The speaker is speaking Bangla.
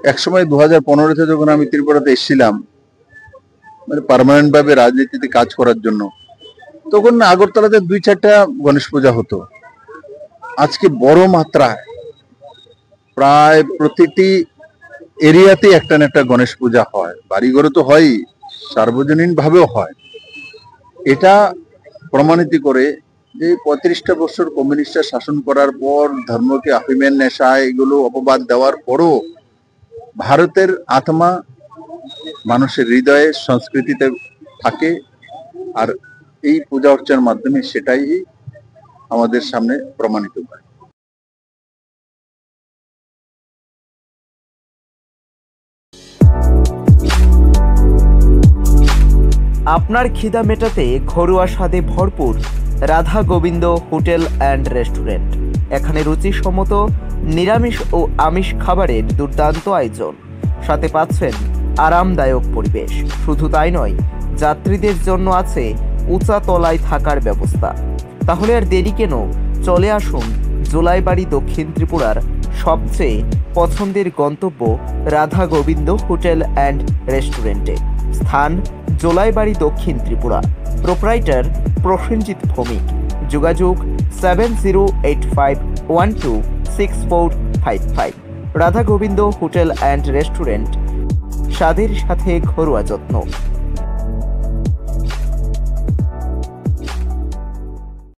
একসময় 2015-তে যখন আমি ত্রিপুরাতে এসেছিলাম, মানে পার্মানেন্ট ভাবে রাজনীতিতে কাজ করার জন্য, তখন আগরতলাতে 2-4টা গণেশ পূজা হতো। আজকে বড় মাত্রায় প্রায় প্রতিটি এরিয়াতে একটা না একটা গণেশ পূজা হয়। বাড়িঘরে তো হয়ই, সার্বজনীন ভাবেও হয়। এটা প্রমাণিত করে যে 35টা বছর কমিউনিস্টরা শাসন করার পর ধর্মকে আফিমের নেশা এগুলো অপবাদ দেওয়ার পরও ভারতের আত্মা মানুষের হৃদয়ে সংস্কৃতিতে থাকে। আর এই পূজা অর্চনার মাধ্যমে সেটাই আমাদের সামনে প্রমাণিত হয়। আপনার খিদা মেটাতে ঘরোয়া স্বাদে ভরপুর Radha Gobinda hotel and restaurant. এখানে রুচিসম্মত নিরামিষ ও আমিষ খাবারের দুর্দান্ত আয়োজন, সাথে পাচ্ছেন আরামদায়ক পরিবেশ। শুধু তাই নয়, যাত্রীদের জন্য আছে উঁচা তলায় থাকার ব্যবস্থা। তাহলে আর দেরি কেন, চলে আসুন জোলাইবাড়ি দক্ষিণ ত্রিপুরার সবচেয়ে পছন্দের গন্তব্য রাধা গোবিন্দ হোটেল অ্যান্ড রেস্টুরেন্টে। স্থান জোলাইবাড়ি দক্ষিণ ত্রিপুরা। প্রোপ্রাইটার প্রসেনজিৎ ভৌমিক। যোগাযোগ 7085126455। Radha Gobinda hotel and restaurant, স্বাদের সাথে ঘরোয়া যত্ন।